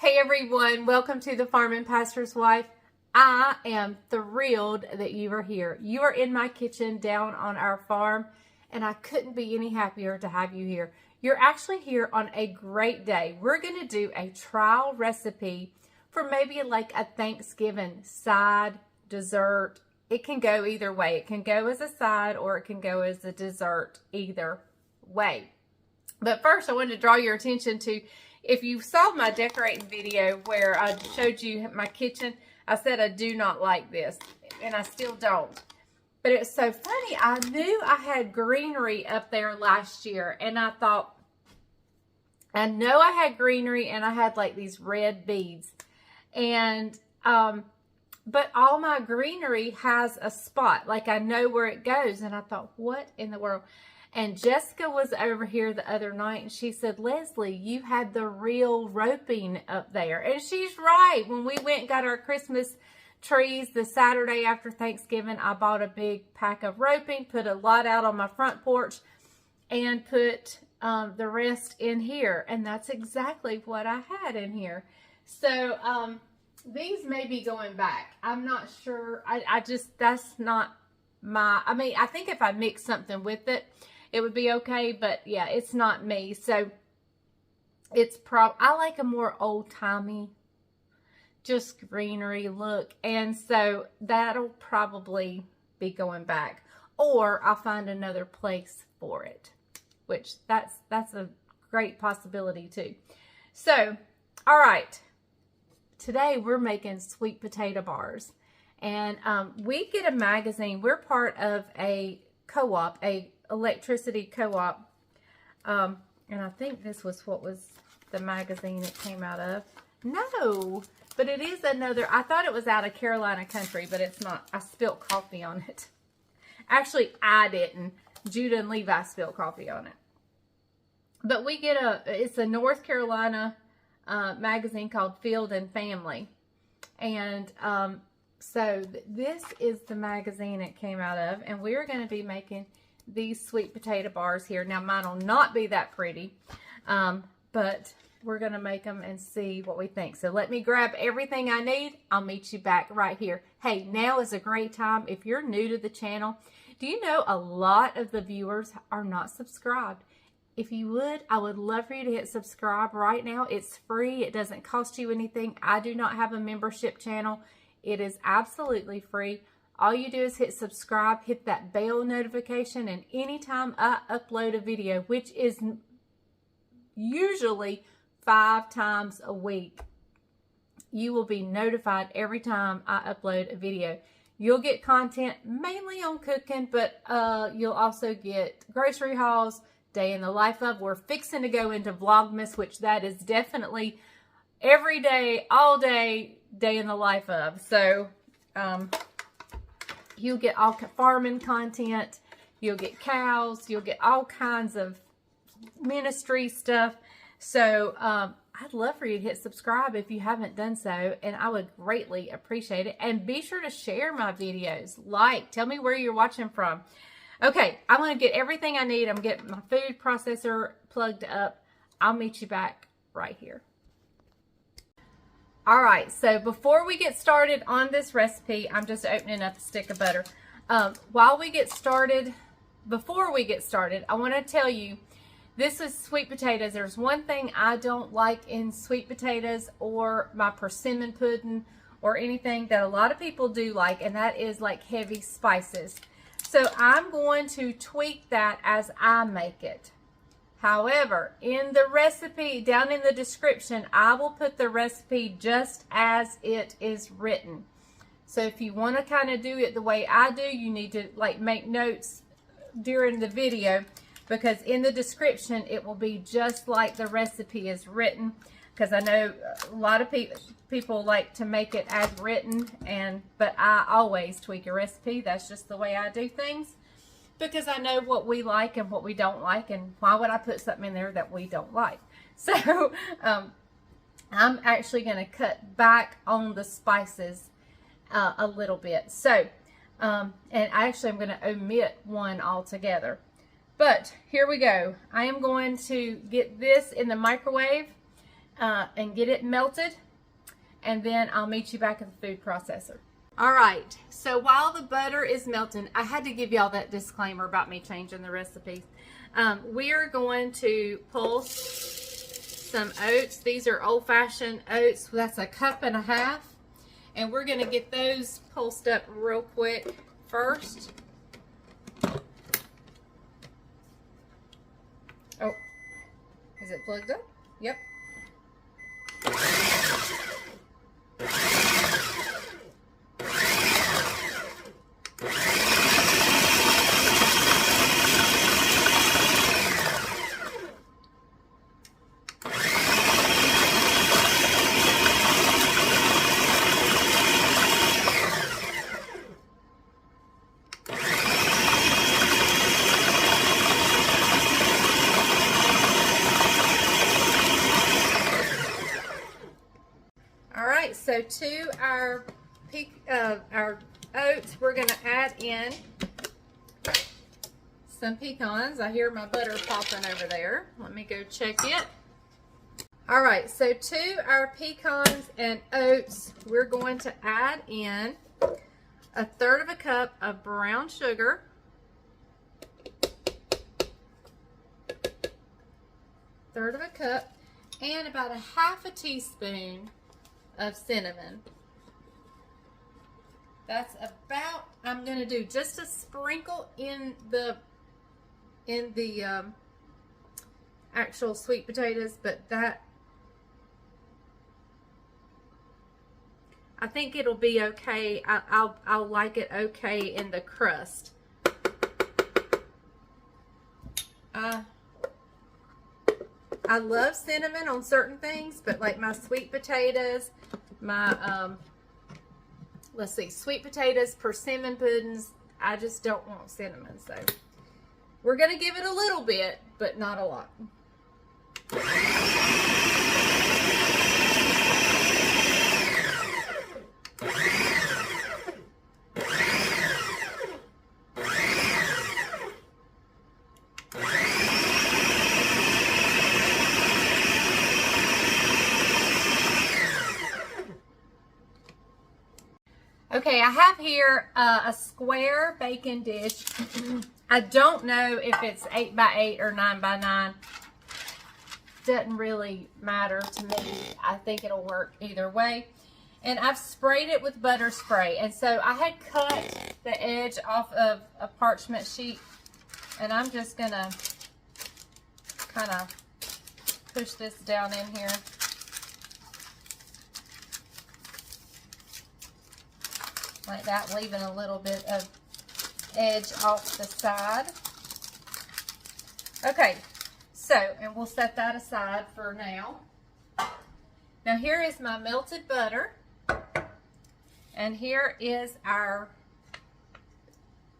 Hey everyone, welcome to the Farm and Pastor's Wife. I am thrilled that you are here. You are in my kitchen down on our farm, and I couldn't be any happier to have you here. You're actually here on a great day. We're going to do a trial recipe for maybe like a Thanksgiving side, dessert. It can go either way. It can go as a side or it can go as a dessert, either way. But first, I wanted to draw your attention to, if you saw my decorating video where I showed you my kitchen, I said I do not like this, and I still don't. But it's so funny. I knew I had greenery up there last year, and I thought, I know I had greenery, and I had like these red beads. And, but all my greenery has a spot. Like I know where it goes, and I thought, what in the world? And Jessica was over here the other night, and she said, Leslie, you had the real roping up there. And she's right. When we went and got our Christmas trees the Saturday after Thanksgiving, I bought a big pack of roping, put a lot out on my front porch, and put the rest in here. And that's exactly what I had in here. So these may be going back. I'm not sure. I just, that's not my, I mean, I think if I mix something with it, it would be okay, but yeah, it's not me. So it's I like a more old-timey, just greenery look. And so that'll probably be going back, or I'll find another place for it, which that's a great possibility too. So, all right, today we're making sweet potato bars. And we get a magazine. We're part of a co-op, a electricity co-op, and I think this was what was the magazine it came out of. No, but it is another. I thought it was out of Carolina Country, but it's not. I spilled coffee on it. Actually, I didn't. Judah and Levi spilled coffee on it. But we get it's a North Carolina magazine called Field and Family, and so this is the magazine it came out of, and we're going to be making these sweet potato bars here. Now, mine will not be that pretty, but we're going to make them and see what we think. So let me grab everything I need. I'll meet you back right here. Hey, now is a great time. If you're new to the channel, do you know a lot of the viewers are not subscribed? If you would, I would love for you to hit subscribe right now. It's free. It doesn't cost you anything. I do not have a membership channel. It is absolutely free. All you do is hit subscribe, hit that bell notification, and anytime I upload a video, which is usually 5 times a week, you will be notified every time I upload a video. You'll get content mainly on cooking, but you'll also get grocery hauls, day in the life of. We're fixing to go into Vlogmas, which that is definitely every day, all day, day in the life of. So you'll get all farming content, you'll get cows, you'll get all kinds of ministry stuff. So I'd love for you to hit subscribe if you haven't done so, and I would greatly appreciate it. And be sure to share my videos. Tell me where you're watching from. Okay, I'm going to get everything I need. I'm getting my food processor plugged up. I'll meet you back right here. All right, so before we get started on this recipe, I'm just opening up a stick of butter. Before we get started, I want to tell you, this is sweet potatoes. There's one thing I don't like in sweet potatoes or my persimmon pudding or anything that a lot of people do like, and that is like heavy spices. So I'm going to tweak that as I make it. However, in the recipe, down in the description, I will put the recipe just as it is written. So if you want to kind of do it the way I do, you need to like make notes during the video, because in the description, it will be just like the recipe is written. Because I know a lot of people like to make it as written, but I always tweak a recipe. That's just the way I do things, because I know what we like and what we don't like, and why would I put something in there that we don't like? So I'm actually going to cut back on the spices a little bit. So, and actually I'm going to omit one altogether. But here we go. I am going to get this in the microwave and get it melted, and then I'll meet you back at the food processor. All right, so while the butter is melting, I had to give y'all that disclaimer about me changing the recipes. We are going to pulse some oats. These are old-fashioned oats. That's 1.5 cups. And we're going to get those pulsed up real quick first. Oh, is it plugged up? Yep. So to our oats, we're going to add in some pecans. I hear my butter popping over there. Let me go check it. All right, so to our pecans and oats, we're going to add in 1/3 cup of brown sugar, 1/3 cup, and about 1/2 teaspoon of cinnamon. That's about, I'm going to do just a sprinkle in the actual sweet potatoes, but that, I think it'll be okay. I'll like it okay in the crust. I love cinnamon on certain things, but like my sweet potatoes, my, let's see, sweet potatoes, persimmon puddings, I just don't want cinnamon. So we're going to give it a little bit, but not a lot. Okay, I have here a square baking dish. I don't know if it's 8 by 8 or 9 by 9. Doesn't really matter to me. I think it'll work either way. And I've sprayed it with butter spray. And so I had cut the edge off of a parchment sheet. And I'm just going to kind of push this down in here. Like that, leaving a little bit of edge off the side. Okay, so, and we'll set that aside for now. Now here is my melted butter. And here is our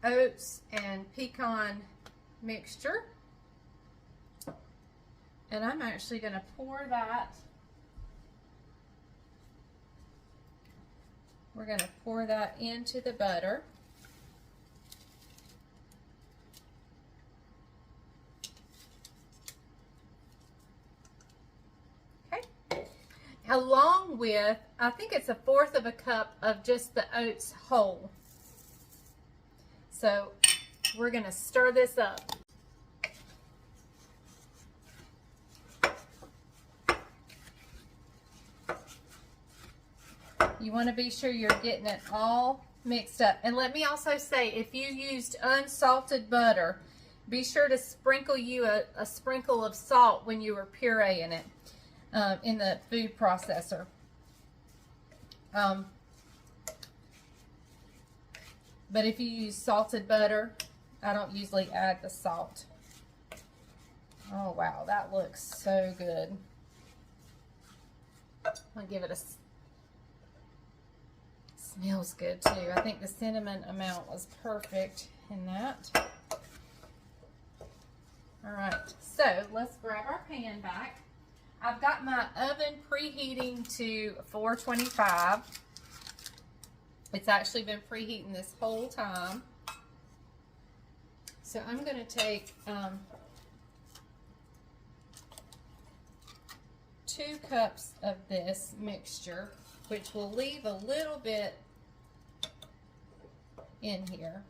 oats and pecan mixture. And I'm actually going to pour that. We're going to pour that into the butter. Okay. Along with, I think it's 1/4 cup of just the oats whole. So we're going to stir this up. You want to be sure you're getting it all mixed up. And let me also say, if you used unsalted butter, be sure to sprinkle you a sprinkle of salt when you were pureeing it in the food processor. But if you use salted butter, I don't usually add the salt. Oh wow, that looks so good. I'll give it a, smells good too. I think the cinnamon amount was perfect in that. All right, so let's grab our pan back. I've got my oven preheating to 425. It's actually been preheating this whole time. So I'm going to take 2 cups of this mixture, which will leave a little bit in here.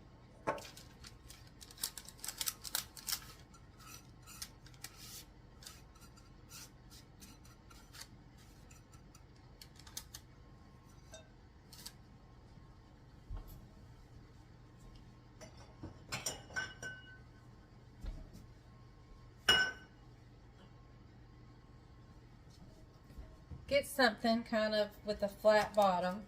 Get something kind of with a flat bottom.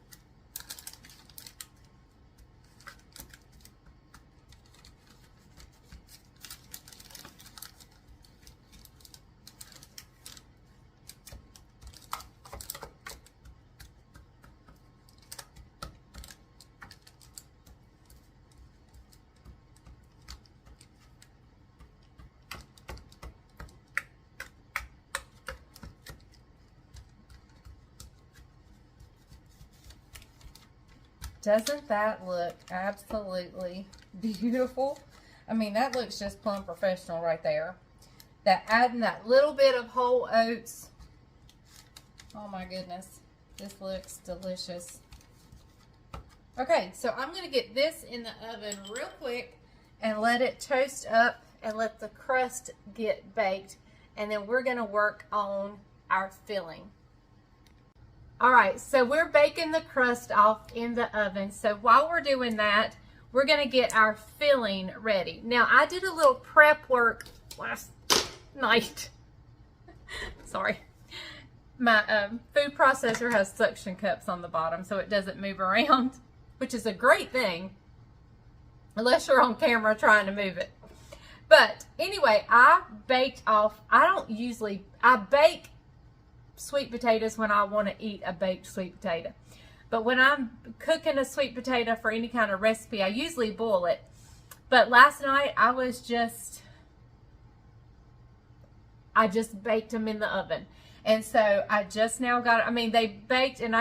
Doesn't that look absolutely beautiful? I mean, that looks just plumb professional right there. That adding that little bit of whole oats. Oh my goodness, this looks delicious. Okay, so I'm gonna get this in the oven real quick and let it toast up and let the crust get baked, and then we're gonna work on our filling. All right, so we're baking the crust off in the oven. So while we're doing that, we're gonna get our filling ready. Now, I did a little prep work last night. Sorry. My food processor has suction cups on the bottom so it doesn't move around, which is a great thing, unless you're on camera trying to move it. But anyway, I baked off, I bake sweet potatoes when I want to eat a baked sweet potato. But when I'm cooking a sweet potato for any kind of recipe, I usually boil it. But last night I just baked them in the oven. And so I just now got, I mean, they baked, and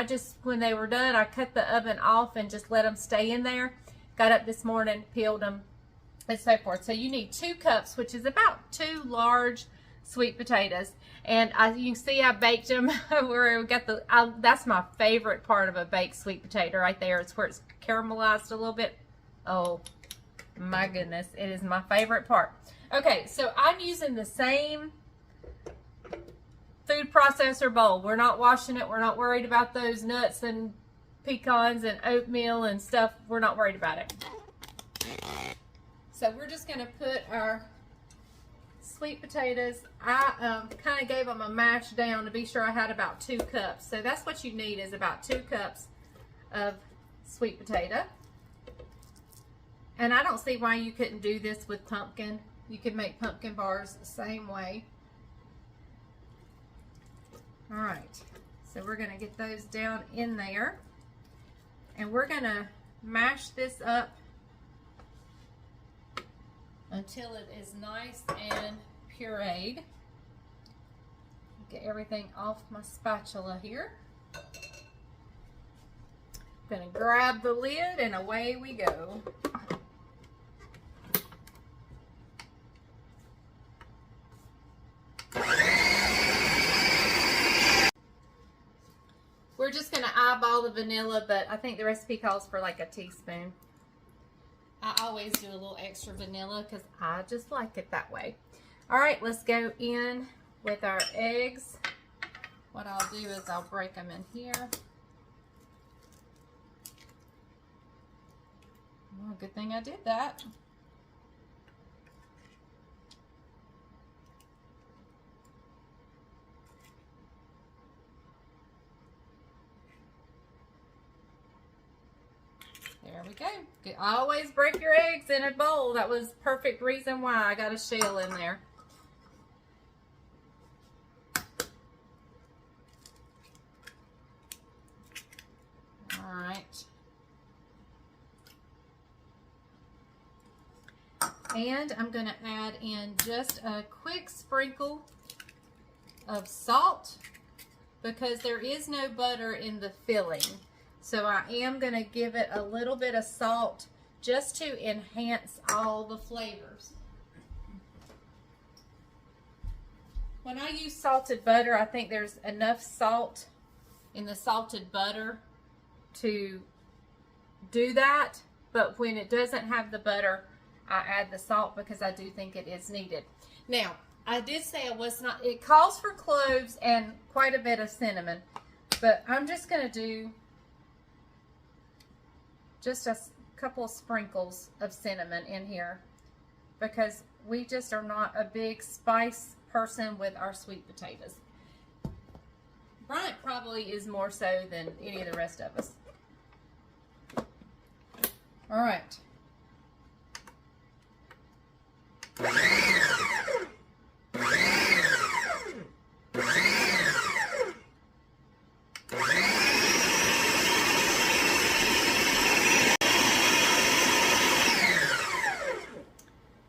when they were done, I cut the oven off and just let them stay in there. Got up this morning, peeled them, and so forth. So you need 2 cups, which is about 2 large sweet potatoes. And you can see I baked them where we got that's my favorite part of a baked sweet potato right there. It's where it's caramelized a little bit. Oh my goodness, it is my favorite part. Okay, so I'm using the same food processor bowl. We're not washing it. We're not worried about those nuts and pecans and oatmeal and stuff. We're not worried about it. So we're just going to put our sweet potatoes. I kind of gave them a mash down to be sure I had about 2 cups. So that's what you need, is about 2 cups of sweet potato. And I don't see why you couldn't do this with pumpkin. You could make pumpkin bars the same way. All right, so we're going to get those down in there, and we're going to mash this up until it is nice and pureed. Get everything off my spatula here. Gonna grab the lid and away we go. We're just gonna eyeball the vanilla, but I think the recipe calls for like a teaspoon. I always do a little extra vanilla because I just like it that way. All right, let's go in with our eggs. What I'll do is I'll break them in here. Well, good thing I did that. There we go. Good. Always break your eggs in a bowl. That was perfect reason why I got a shell in there. All right. And I'm going to add in just a quick sprinkle of salt because there is no butter in the filling. So I am going to give it a little bit of salt just to enhance all the flavors. When I use salted butter, I think there's enough salt in the salted butter to do that. But when it doesn't have the butter, I add the salt because I do think it is needed. Now, I did say it calls for cloves and quite a bit of cinnamon. But I'm just going to do just a couple of sprinkles of cinnamon in here because we just are not a big spice person with our sweet potatoes. Bryant probably is more so than any of the rest of us. All right.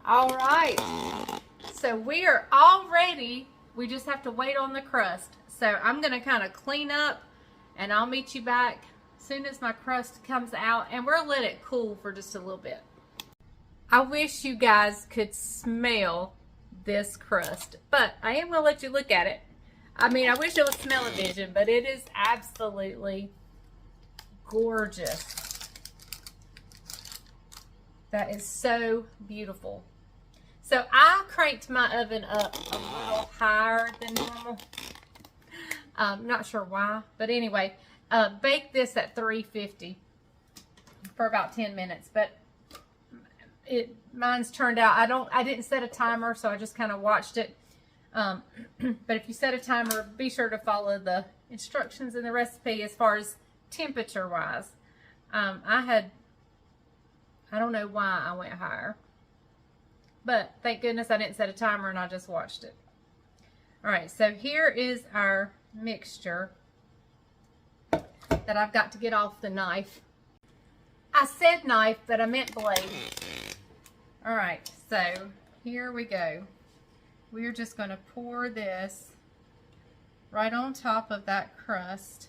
All right, so we are all ready. We just have to wait on the crust. So I'm gonna kind of clean up and I'll meet you back as soon as my crust comes out, and we'll let it cool for just a little bit. I wish you guys could smell this crust, but I am gonna let you look at it. I mean, I wish it was smell-o-vision, but it is absolutely gorgeous. That is so beautiful. So I cranked my oven up a little higher than normal. Not sure why, but anyway, bake this at 350 for about 10 minutes. But mine's turned out. I didn't set a timer, so I just kind of watched it. But if you set a timer, be sure to follow the instructions in the recipe as far as temperature wise. I don't know why I went higher. But thank goodness I didn't set a timer and I just watched it. All right, so here is our mixture that I've got to get off the knife. I said knife, but I meant blade. All right, so here we go. We're just going to pour this right on top of that crust.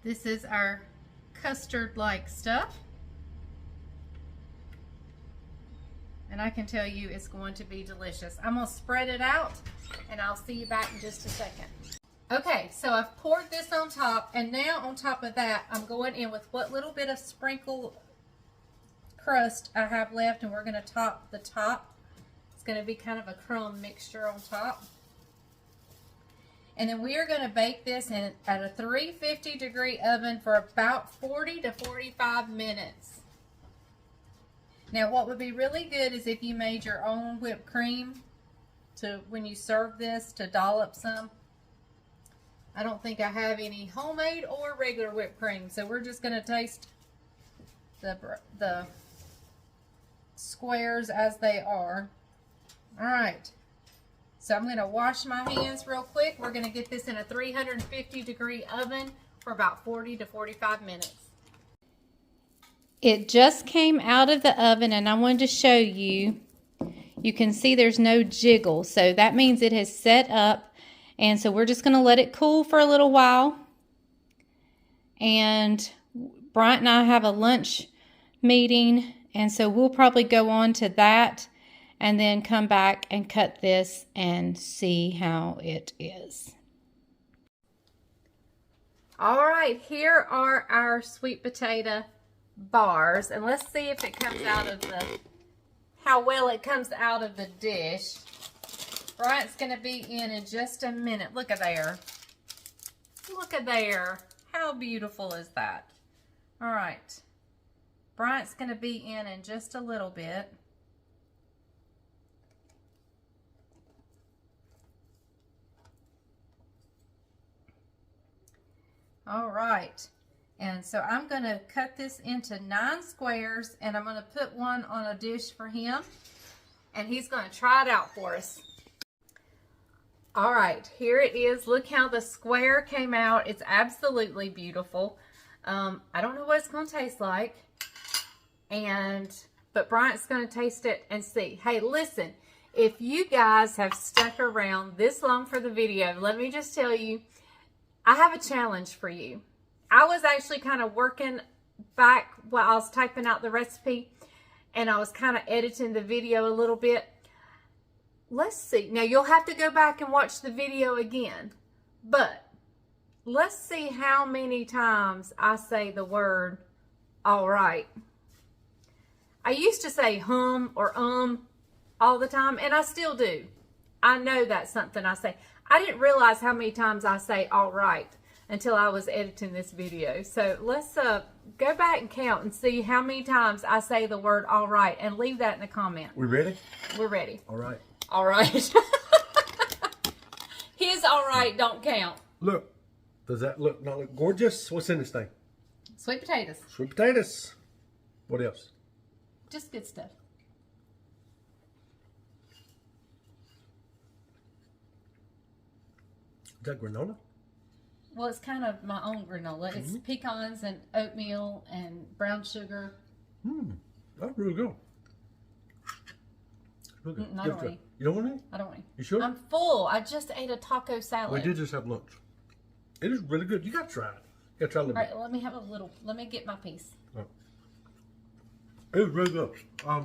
This is our custard-like stuff. And I can tell you it's going to be delicious. I'm going to spread it out and I'll see you back in just a second. Okay, so I've poured this on top, and now on top of that, I'm going in with what little bit of sprinkle crust I have left, and we're going to top the top. It's going to be kind of a crumb mixture on top. And then we are going to bake this at a 350 degree oven for about 40 to 45 minutes. Now, what would be really good is if you made your own whipped cream when you serve this, to dollop some. I don't think I have any homemade or regular whipped cream, so we're just going to taste the squares as they are. All right. So I'm going to wash my hands real quick. We're going to get this in a 350 degree oven for about 40 to 45 minutes. It just came out of the oven, and I wanted to show you. You can see there's no jiggle, so that means it has set up. And so we're just going to let it cool for a little while. And Bryant and I have a lunch meeting, and so we'll probably go on to that and then come back and cut this and see how it is. All right, here are our sweet potato bars, and let's see if it comes out of how well it comes out of the dish. Bryant's going to be in just a minute. Look at there. Look at there. How beautiful is that? All right. Bryant's going to be in just a little bit. All right. And so I'm going to cut this into 9 squares, and I'm going to put one on a dish for him, and he's going to try it out for us. All right, here it is. Look how the square came out. It's absolutely beautiful. I don't know what it's going to taste like, but Bryant's going to taste it and see. Hey, listen, if you guys have stuck around this long for the video, let me just tell you, I have a challenge for you. I was actually kind of working back while I was typing out the recipe, and I was kind of editing the video a little bit. Let's see. Now, you'll have to go back and watch the video again. But let's see how many times I say the word all right. I used to say hum or all the time, and I still do. I know that's something I say. I didn't realize how many times I say all right until I was editing this video. So let's go back and count and see how many times I say the word all right, and leave that in the comment. We ready? We're ready. All right. All right. His all right don't count. Look. Does that look not look gorgeous? What's in this thing? Sweet potatoes. Sweet potatoes. What else? Just good stuff. Is that granola? Well, it's kind of my own granola. It's pecans and oatmeal and brown sugar. That's really good. Really good. I don't eat. You don't want any? I don't eat. You sure? I'm full. I just ate a taco salad. We did just have lunch. It is really good. You got to try it. You got to try a little All bit. right, let me have a little. Let me get my piece. Oh. It was really good. I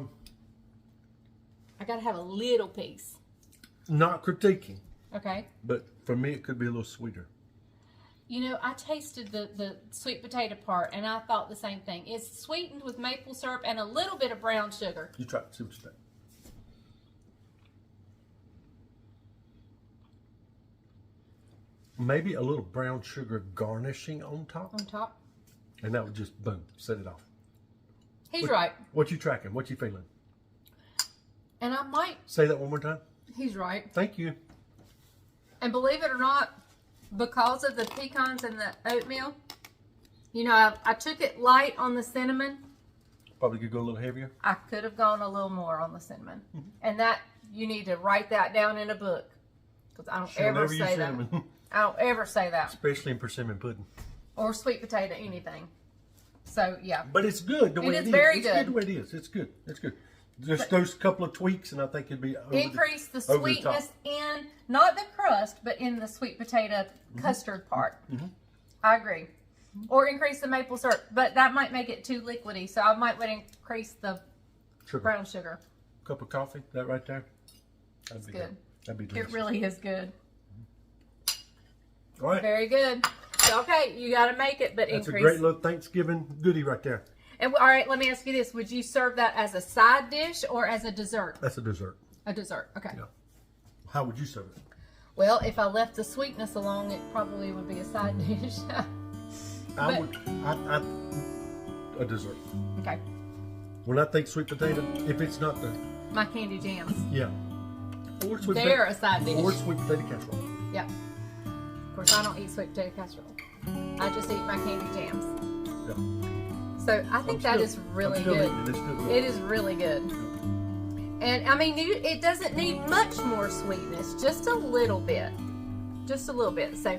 got to have a little piece. Not critiquing, Okay. but for me it could be a little sweeter. You know, I tasted the sweet potato part, and I thought the same thing. It's sweetened with maple syrup and a little bit of brown sugar. You try it. See what you think. Maybe a little brown sugar garnishing on top. On top. And that would just, boom, set it off. He's right. What you tracking? What you feeling? And I might. Say that one more time. He's right. Thank you. And believe it or not, because of the pecans and the oatmeal, you know, I took it light on the cinnamon. Probably could go a little heavier. I could have gone a little more on the cinnamon. And that, you need to write that down in a book. Because I don't ever say that. Cinnamon. I don't ever say that. Especially in persimmon pudding. Or sweet potato, anything. So, yeah. But it's good the way it is. Very it's good. The way it is. It's good. It's good. Just those couple of tweaks, and I think it'd be increase the sweetness in, not the crust, but in the sweet potato custard part. I agree. Or increase the maple syrup, but that might make it too liquidy, so I might want to increase the brown sugar. Cup of coffee, that right there. That's good. That'd be delicious. It really is good. All right. Very good. So, okay, you got to make it, but That's increase. a great little Thanksgiving goodie right there. And all right, let me ask you this: would you serve that as a side dish or as a dessert? That's a dessert. A dessert. Okay. Yeah. How would you serve it? Well, if I left the sweetness alone, it probably would be a side dish. I a dessert. Okay. When I think sweet potato, if it's not the My candy jams. yeah, or sweet They're potato, a side dish. or sweet potato casserole. Yeah. Of course, I don't eat sweet potato casserole. I just eat my candy jams. Yeah. So I think that is really good. It is really good. And I mean, it doesn't need much more sweetness, just a little bit. Just a little bit. So,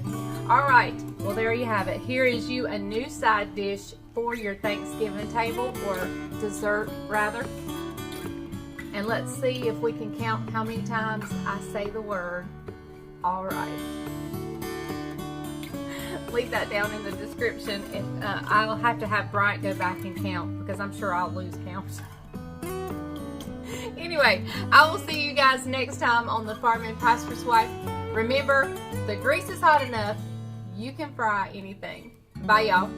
all right. Well, there you have it. Here is you a new side dish for your Thanksgiving table, or dessert rather. And let's see if we can count how many times I say the word all right. Leave that down in the description. And I'll have to have Bryant go back and count, because I'm sure I'll lose count. Anyway, I will see you guys next time on the Farming Pastor's Wife. Remember, the grease is hot enough. You can fry anything. Bye, y'all.